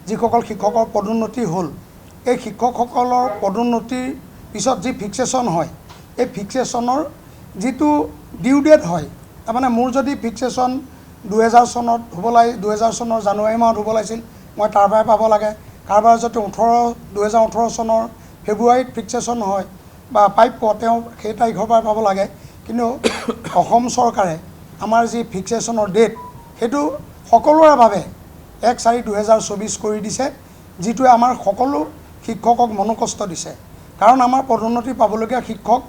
যিসকল শিক্ষকৰ পদোন্নতি হ'ল এই শিক্ষকসকলৰ পদোন্নতিৰ পিছত যি ফিক্সেশ্যন হয় এই ফিক্সেশ্যনৰ যিটো ডিউ ডেট হয় তাৰমানে মোৰ যদি ফিক্সেশ্যন 2000 চনত হ'ব লাগে 2000 চনৰ জানুৱাৰী মাহত হ'ব লাগিছিল মই তাৰ পৰাই পাব লাগে কাৰোবাৰ যদি 2018 চনৰ ফেব্ৰুৱাৰীত ফিক্সেশ্যন হয় বা পাইপ তেওঁ সেই তাৰিখৰ পৰাই পাব লাগে কিন্তু অসম চৰকাৰে আমাৰ যি ফিক্সেশ্যনৰ ডেট সেইটো সকলোৰে বাবে 1/4/2024 কৰি দিছে যিটোৱে আমাৰ সকলো শিক্ষকক মনোকষ্ট দিছে কাৰণ আমাৰ পদোন্নতি পাবলগীয়া শিক্ষক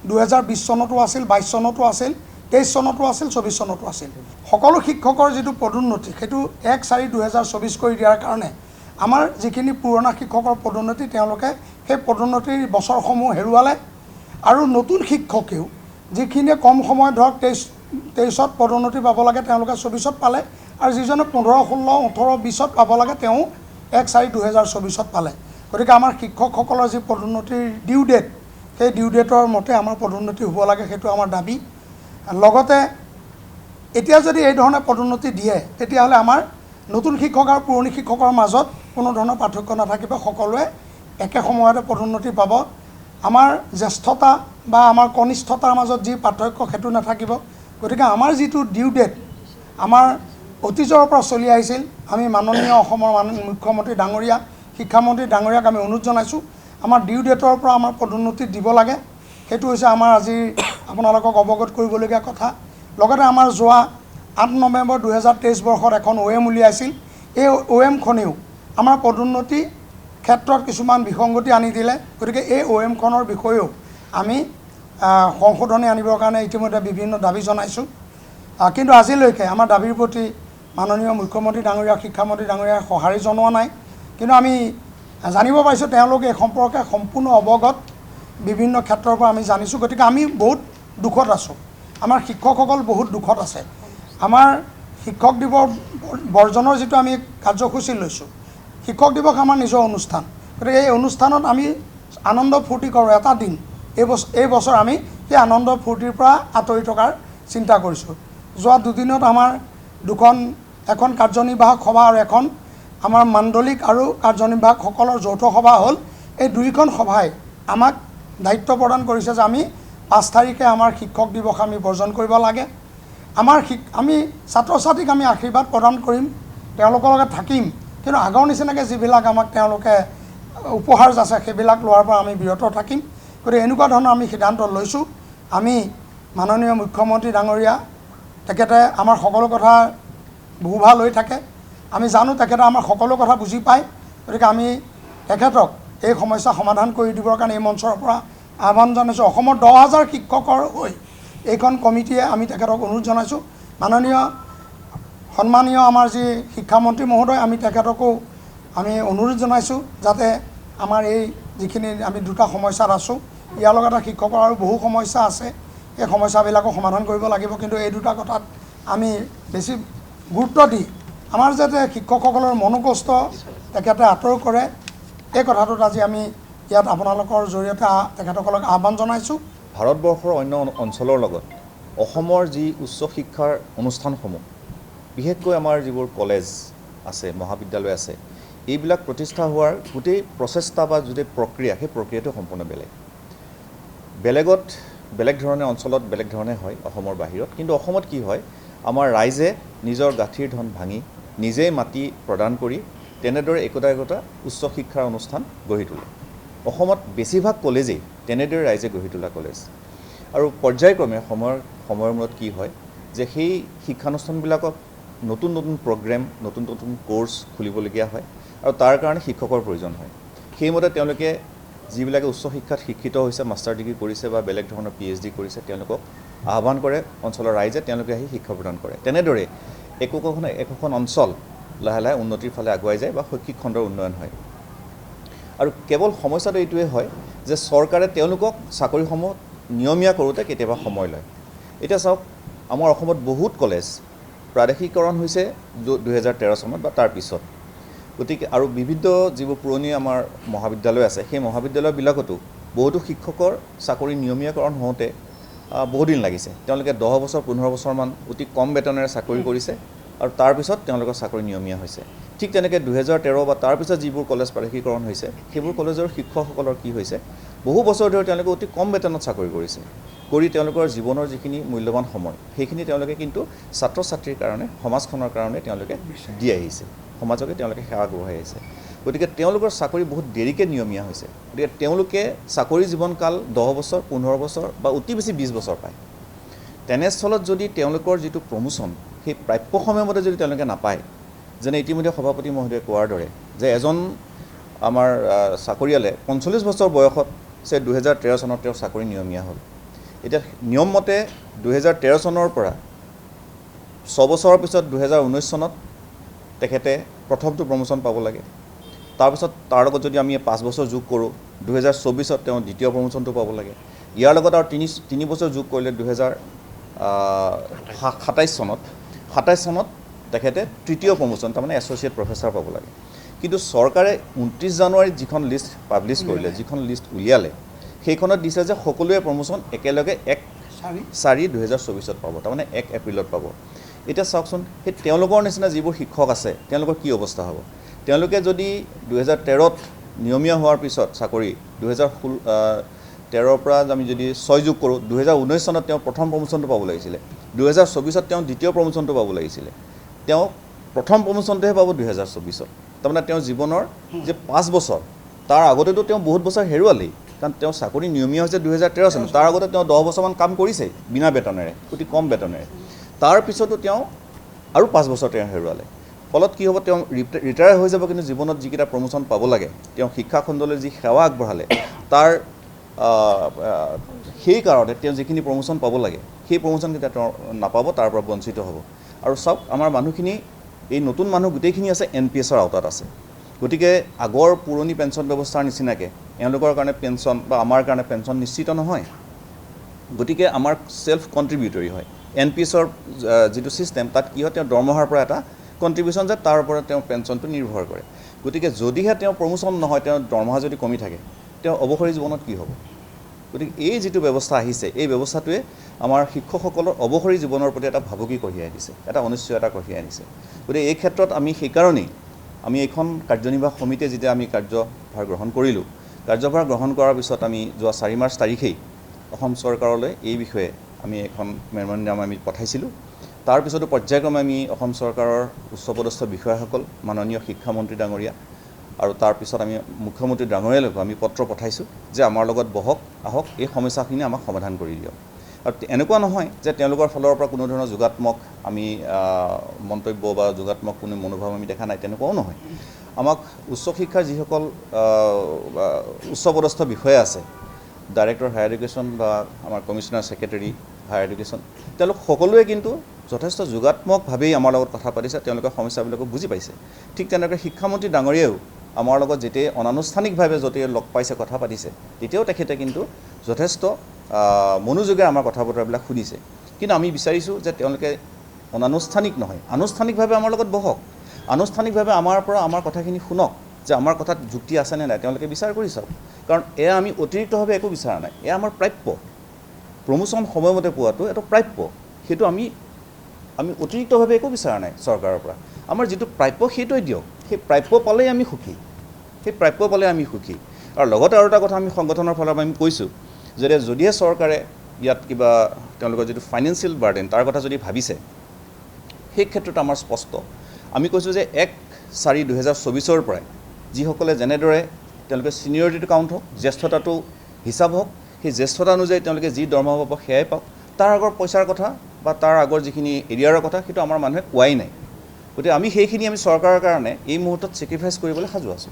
2020 চনতো আছিল 22 চনতো আছিল 23 চনতো আছিল 24 চনতো আছিল সকলো শিক্ষকৰ যিটো পদোন্নতি সেইটো 1/4/2024 কৰি দিয়াৰ কাৰণে আমাৰ যিখিনি পুৰণা শিক্ষকৰ পদোন্নতি তেওঁলোকে সেই পদোন্নতিৰ বছৰসমূহ হেৰুৱালে আৰু নতুন শিক্ষকেও যিখিনিয়ে কম সময় ধৰক 23ত পদোন্নতি পাব লাগে তেওঁলোকে 24ত পালে আৰু যিজনে 15 16 18 20ত পাব লাগে তেওঁ 1/4/2024 পালে গতিকে আমাৰ শিক্ষকসকলৰ যি পদোন্নতিৰ ডিউ ডেট সেই ডিউ ডেটৰ মতে আমাৰ পদোন্নতি হ'ব লাগে সেইটো আমাৰ দাবী লগতে এতিয়া যদি এই ধৰণে পদোন্নতি দিয়ে তেতিয়াহ'লে আমাৰ নতুন শিক্ষক আৰু পুৰণি শিক্ষকৰ মাজত কোনো ধৰণৰ পাৰ্থক্য নাথাকিব সকলোৱে একে সময়তে পদোন্নতি পাব আমাৰ জ্যেষ্ঠতা বা আমাৰ কনিষ্ঠতাৰ মাজত যি পাৰ্থক্য সেইটো নাথাকিব গতিকে আমাৰ যিটো ডিউ ডেট আমাৰ অতীজৰ পৰা চলি আহিছিল আমি মাননীয় অসমৰ মুখ্যমন্ত্ৰী ডাঙৰীয়া শিক্ষামন্ত্ৰী ডাঙৰীয়াক আমি অনুৰোধ জনাইছোঁ আমাৰ ডিউ ডেটৰ পৰা আমাৰ পদোন্নতি দিব লাগে সেইটো হৈছে আমাৰ আজি আপোনালোকক অৱগত কৰিবলগীয়া কথা লগতে আমাৰ যোৱা 8 নৱেম্বৰ 2023 বৰ্ষত এখন OM উলিয়াইছিল এই OMখনেও আমাৰ পদোন্নতি ক্ষেত্ৰত কিছুমান বিসংগতি আনি দিলে গতিকে এই OMখনৰ বিষয়েও আমি সংশোধনী আনিবৰ কাৰণে ইতিমধ্যে বিভিন্ন দাবী জনাইছোঁ কিন্তু আজিলৈকে আমাৰ দাবীৰ প্ৰতি মাননীয় মুখ্যমন্ত্ৰী ডাঙৰীয়া শিক্ষামন্ত্ৰী ডাঙৰীয়াই সঁহাৰি জনোৱা নাই কিন্তু আমি জানিব পাৰিছোঁ তেওঁলোকে এই সম্পৰ্কে সম্পূৰ্ণ অৱগত বিভিন্ন ক্ষেত্ৰৰ পৰা আমি জানিছোঁ গতিকে আমি বহুত দুখত আছোঁ আমাৰ শিক্ষকসকল বহুত দুখত আছে আমাৰ শিক্ষক দিৱস বৰ্জনৰ যিটো আমি কাৰ্যসূচী লৈছোঁ শিক্ষক দিৱস আমাৰ নিজৰ অনুষ্ঠান গতিকে এই অনুষ্ঠানত আমি আনন্দ ফূৰ্তি কৰোঁ এটা দিন এই বছৰ আমি সেই আনন্দ ফূৰ্তিৰ পৰা আঁতৰি থকাৰ চিন্তা কৰিছোঁ যোৱা দুদিনত আমাৰ এখন কাৰ্যনিৰ্বাহক সভা আৰু এখন আমাৰ মাণ্ডলিক আৰু কাৰ্যনিৰ্বাহকসকলৰ যৌথ সভা হ'ল এই দুইখন সভাই আমাক দায়িত্ব প্ৰদান কৰিছে যে আমি 5 তাৰিখে আমাৰ শিক্ষক দিৱস আমি বৰ্জন কৰিব লাগে আমি ছাত্ৰ ছাত্ৰীক আমি আশীৰ্বাদ প্ৰদান কৰিম তেওঁলোকৰ লগত থাকিম কিন্তু আগৰ নিচিনাকৈ যিবিলাক আমাক তেওঁলোকে উপহাৰ যাচে সেইবিলাক লোৱাৰ পৰা আমি বিৰত থাকিম গতিকে এনেকুৱা ধৰণৰ আমি সিদ্ধান্ত লৈছোঁ আমি মাননীয় মুখ্যমন্ত্ৰী ডাঙৰীয়া তেখেতে আমাৰ সকলো কথা বুভা লৈ থাকে আমি জানো তেখেতে আমাৰ সকলো কথা বুজি পায় গতিকে আমি তেখেতক এই সমস্যা সমাধান কৰি দিবৰ কাৰণে এই মঞ্চৰ পৰা আহ্বান জনাইছোঁ অসমৰ 10,000 শিক্ষকৰ হৈ এইখন কমিটিয়ে আমি তেখেতক অনুৰোধ জনাইছোঁ সন্মানীয় আমাৰ যি শিক্ষামন্ত্ৰী মহোদয় আমি তেখেতকো আমি অনুৰোধ জনাইছোঁ যাতে আমাৰ এই যিখিনি আমি দুটা সমস্যাত আছোঁ ইয়াৰ লগতে শিক্ষকৰ আৰু বহু সমস্যা আছে এই সমস্যাবিলাকো সমাধান কৰিব লাগিব কিন্তু এই দুটা কথাত আমি বেছি গুৰুত্ব দি আমাৰ যাতে শিক্ষকসকলৰ মনোকষ্ট তেখেতে আঁতৰ কৰে এই কথাটোত আজি আমি ইয়াত আপোনালোকৰ জৰিয়তে তেখেতসকলক আহ্বান জনাইছোঁ ভাৰতবৰ্ষৰ অন্য অঞ্চলৰ লগত অসমৰ যি উচ্চ শিক্ষাৰ অনুষ্ঠানসমূহ বিশেষকৈ আমাৰ যিবোৰ কলেজ আছে মহাবিদ্যালয় আছে এইবিলাক প্ৰতিষ্ঠা হোৱাৰ গোটেই প্ৰচেষ্টা বা গোটেই প্ৰক্ৰিয়া সেই প্ৰক্ৰিয়াটো সম্পূৰ্ণ বেলেগ ধৰণে অঞ্চলত বেলেগ ধৰণে হয় অসমৰ বাহিৰত কিন্তু অসমত কি হয় আমাৰ ৰাইজে নিজৰ গাঁঠিৰ ধন ভাঙি নিজেই মাটি প্ৰদান কৰি তেনেদৰে একোটা উচ্চ শিক্ষাৰ অনুষ্ঠান গঢ়ি তোলে অসমত বেছিভাগ কলেজেই তেনেদৰে ৰাইজে গঢ়ি তোলা কলেজ আৰু পৰ্যায়ক্ৰমে সময়ৰ মূৰত কি হয় যে সেই শিক্ষানুষ্ঠানবিলাকক নতুন প্ৰগ্ৰেম নতুন কোৰ্চ খুলিবলগীয়া হয় আৰু তাৰ কাৰণে শিক্ষকৰ প্ৰয়োজন হয় সেইমতে তেওঁলোকে যিবিলাকে উচ্চ শিক্ষাত শিক্ষিত হৈছে মাষ্টাৰ ডিগ্ৰী কৰিছে বা বেলেগ ধৰণৰ PhD কৰিছে তেওঁলোকক আহ্বান কৰে অঞ্চলৰ ৰাইজে তেওঁলোকে আহি শিক্ষা প্ৰদান কৰে তেনেদৰে একোখন অঞ্চল লাহে লাহে উন্নতিৰ ফালে আগুৱাই যায় বা শৈক্ষিক খণ্ডৰ উন্নয়ন হয় আৰু কেৱল সমস্যাটো এইটোৱে হয় যে চৰকাৰে তেওঁলোকক চাকৰিসমূহ নিয়মীয়া কৰোঁতে কেতিয়াবা সময় লয় এতিয়া চাওক আমাৰ অসমত বহুত কলেজ প্ৰাদেশিকৰণ হৈছে 2013 চনত বা তাৰ পিছত গতিকে আৰু বিভিন্ন যিবোৰ পুৰণি আমাৰ মহাবিদ্যালয় আছে সেই মহাবিদ্যালয়বিলাকতো বহুতো শিক্ষকৰ চাকৰি নিয়মীয়াকৰণ হওঁতে বহুদিন লাগিছে তেওঁলোকে 10 বছৰ 15 বছৰমান অতি কম বেতনেৰে চাকৰি কৰিছে আৰু তাৰ পিছত তেওঁলোকৰ চাকৰি নিয়মীয়া হৈছে ঠিক তেনেকৈ 2013 বা তাৰপিছত যিবোৰ কলেজ প্ৰাদেশিকৰণ হৈছে সেইবোৰ কলেজৰ শিক্ষকসকলৰ কি হৈছে বহু বছৰ ধৰি তেওঁলোকে অতি কম বেতনত চাকৰি কৰিছে কৰি তেওঁলোকৰ জীৱনৰ যিখিনি মূল্যৱান সময় সেইখিনি তেওঁলোকে কিন্তু ছাত্ৰ ছাত্ৰীৰ কাৰণে সমাজখনৰ কাৰণে তেওঁলোকে দি আহিছে সমাজকে তেওঁলোকে সেৱা আগবঢ়াই আহিছে গতিকে তেওঁলোকৰ চাকৰি বহুত দেৰিকৈ নিয়মীয়া হৈছে গতিকে তেওঁলোকে চাকৰি জীৱনকাল 10 বছৰ 15 বছৰ বা অতি বেছি 20 বছৰ পায় তেনেস্থলত যদি তেওঁলোকৰ যিটো প্ৰমোশ্যন সেই প্ৰাপ্য সময়মতে যদি তেওঁলোকে নাপায় যেনে ইতিমধ্যে সভাপতি মহোদয়ে কোৱাৰ দৰে যে এজন আমাৰ চাকৰিয়ালে 45 বছৰ বয়সত 2013 চনত তেওঁৰ চাকৰি নিয়মীয়া হ'ল এতিয়া নিয়মমতে 2013 চনৰ পৰা 6 বছৰৰ পিছত 2019 চনত তেখেতে প্ৰথমটো প্ৰমোশ্যন পাব লাগে তাৰপিছত তাৰ লগত যদি আমি 5 বছৰ যোগ কৰোঁ 2024ত তেওঁ দ্বিতীয় প্ৰমোশ্যনটো পাব লাগে ইয়াৰ লগত আৰু 3 বছৰ যোগ কৰিলে 2027 চনত তেখেতে তৃতীয় প্ৰমোশ্যন তাৰমানে এছ'চিয়েট প্ৰফেচাৰ পাব লাগে কিন্তু চৰকাৰে 29 জানুৱাৰীত যিখন লিষ্ট পাব্লিছ কৰিলে যিখন লিষ্ট উলিয়ালে সেইখনত দিছে যে সকলোৱে প্ৰমোশ্যন একেলগে 1/4/2024ত পাব তাৰমানে 1 এপ্ৰিলত পাব এতিয়া চাওকচোন সেই তেওঁলোকৰ নিচিনা যিবোৰ শিক্ষক আছে তেওঁলোকৰ কি অৱস্থা হ'ব তেওঁলোকে যদি 2013ত নিয়মীয়া হোৱাৰ পিছত চাকৰি 2013ৰ পৰা আমি যদি 6 যোগ কৰোঁ 2019 চনত তেওঁ প্ৰথম প্ৰমোশ্যনটো পাব লাগিছিলে 2024ত তেওঁ দ্বিতীয় প্ৰমোশ্যনটো পাব লাগিছিলে তেওঁ প্ৰথম প্ৰমোশ্যনটোহে পাব 2024ত তাৰমানে তেওঁ জীৱনৰ যে 5 বছৰ তাৰ আগতেতো তেওঁ বহুত বছৰ হেৰুৱালেই কাৰণ তেওঁ চাকৰি নিয়মীয়া হৈছে 2013 চনত তাৰ আগতে তেওঁ 10 বছৰমান কাম কৰিছে বিনা বেতনেৰে অতি কম বেতনেৰে তাৰ পিছতো তেওঁ আৰু 5 বছৰ তেওঁ হেৰুৱালে ফলত কি হ'ব তেওঁ ৰিটায়াৰ হৈ যাব কিন্তু জীৱনত যিকেইটা প্ৰমোশ্যন পাব লাগে তেওঁ শিক্ষাখণ্ডলৈ যি সেৱা আগবঢ়ালে তাৰ সেই কাৰণে তেওঁ যিখিনি প্ৰমোশ্যন পাব লাগে সেই প্ৰমোশ্যনকেইটা তেওঁ নাপাব তাৰ পৰা বঞ্চিত হ'ব আৰু চাওক আমাৰ মানুহখিনি এই নতুন মানুহ গোটেইখিনি আছে NPSৰ আওতাত আছে গতিকে আগৰ পুৰণি পেঞ্চন ব্যৱস্থাৰ নিচিনাকৈ এওঁলোকৰ কাৰণে পেঞ্চন বা আমাৰ কাৰণে পেঞ্চন নিশ্চিত নহয় গতিকে আমাৰ সেলফ কন্ট্ৰিবিউটৰি হয় NPSৰ যিটো সিস্টেম তাত কি হয় তেওঁ দৰমহাৰ পৰা এটা কন্ট্ৰিবিউশন যে তাৰ ওপৰত তেওঁ পেঞ্চনটো নিৰ্ভৰ কৰে গতিকে যদিহে তেওঁ প্ৰমোশ্যন নহয় তেওঁ দৰমহা যদি কমি থাকে তেওঁ অৱসৰী জীৱনত কি হ'ব গতিকে এই যিটো ব্যৱস্থা আহিছে এই ব্যৱস্থাটোৱে আমাৰ শিক্ষকসকলৰ অৱসৰী জীৱনৰ প্ৰতি এটা ভাবুকি কঢ়িয়াই দিছে এটা অনিশ্চয়তা কঢ়িয়াই আনিছে গতিকে এই ক্ষেত্ৰত আমি সেইকাৰণেই আমি এইখন কাৰ্যনিৰ্বাহক সমিতিয়ে যেতিয়া আমি কাৰ্যভাৰ গ্ৰহণ কৰিলোঁ কাৰ্যভাৰ গ্ৰহণ কৰাৰ পিছত আমি যোৱা 4 মাৰ্চ তাৰিখেই অসম চৰকাৰলৈ এই বিষয়ে আমি এখন মেমৰেণ্ডাম আমি পঠাইছিলোঁ তাৰপিছতো পৰ্যায়ক্ৰমে আমি অসম চৰকাৰৰ উচ্চপদস্থ বিষয়াসকল মাননীয় শিক্ষামন্ত্ৰী ডাঙৰীয়া আৰু তাৰপিছত আমি মুখ্যমন্ত্ৰী ডাঙৰীয়ালৈকো আমি পত্ৰ পঠাইছোঁ যে আমাৰ লগত বহক আহক এই সমস্যাখিনি আমাক সমাধান কৰি দিয়ক আৰু এনেকুৱা নহয় যে তেওঁলোকৰ ফালৰ পৰা কোনো ধৰণৰ যোগাত্মক আমি মন্তব্য বা যোগাত্মক কোনো মনোভাৱ আমি দেখা নাই তেনেকুৱাও নহয় আমাক উচ্চ শিক্ষাৰ যিসকল উচ্চপদস্থ বিষয়া আছে ডাইৰেক্টৰ হায়াৰ এডুকেশ্যন বা আমাৰ কমিশ্যনাৰ ছেক্ৰেটাৰী হায়াৰ এডুকেশ্যন তেওঁলোক সকলোৱে কিন্তু যথেষ্ট যোগাত্মকভাৱেই আমাৰ লগত কথা পাতিছে তেওঁলোকৰ সমস্যাবিলাকো বুজি পাইছে ঠিক তেনেকৈ শিক্ষামন্ত্ৰী ডাঙৰীয়াও আমাৰ লগত যেতিয়া অনানুষ্ঠানিকভাৱে যেতিয়া লগ পাইছে কথা পাতিছে তেতিয়াও তেখেতে কিন্তু যথেষ্ট মনোযোগে আমাৰ কথা বতৰাবিলাক শুনিছে কিন্তু আমি বিচাৰিছোঁ যে তেওঁলোকে অনানুষ্ঠানিক নহয় আনুষ্ঠানিকভাৱে আমাৰ লগত বহক আনুষ্ঠানিকভাৱে আমাৰ পৰা আমাৰ কথাখিনি শুনক যে আমাৰ কথাত যুক্তি আছে নে নাই তেওঁলোকে বিচাৰ কৰি চাওক কাৰণ এয়া আমি অতিৰিক্তভাৱে একো বিচৰা নাই এয়া আমাৰ প্ৰাপ্য প্ৰমোশ্যন সময়মতে পোৱাটো এটা প্ৰাপ্য সেইটো আমি অতিৰিক্তভাৱে একো বিচৰা নাই চৰকাৰৰ পৰা আমাৰ যিটো প্ৰাপ্য সেইটোৱে দিয়ক সেই প্ৰাপ্য পালেই আমি সুখী আৰু লগতে আৰু এটা কথা আমি সংগঠনৰ ফালৰ পৰা আমি কৈছোঁ যে যদিহে চৰকাৰে ইয়াত কিবা তেওঁলোকৰ যিটো ফাইনেন্সিয়েল বাৰ্ডেন তাৰ কথা যদি ভাবিছে সেই ক্ষেত্ৰত আমাৰ স্পষ্ট আমি কৈছোঁ যে 1/4/2024ৰ পৰাই যিসকলে যেনেদৰে তেওঁলোকে ছিনিয়ৰিটিটো কাউণ্ট হওক জ্যেষ্ঠতাটো হিচাপ হওক সেই জ্যেষ্ঠতা অনুযায়ী তেওঁলোকে যি দৰমহা পাব সেয়াই পাওক তাৰ আগৰ পইচাৰ কথা বা তাৰ আগৰ যিখিনি এৰিয়াৰৰ কথা সেইটো আমাৰ মানুহে কোৱাই নাই গতিকে আমি সেইখিনি আমি চৰকাৰৰ কাৰণে এই মুহূৰ্তত ছেক্ৰিফাইচ কৰিবলৈ সাজু আছোঁ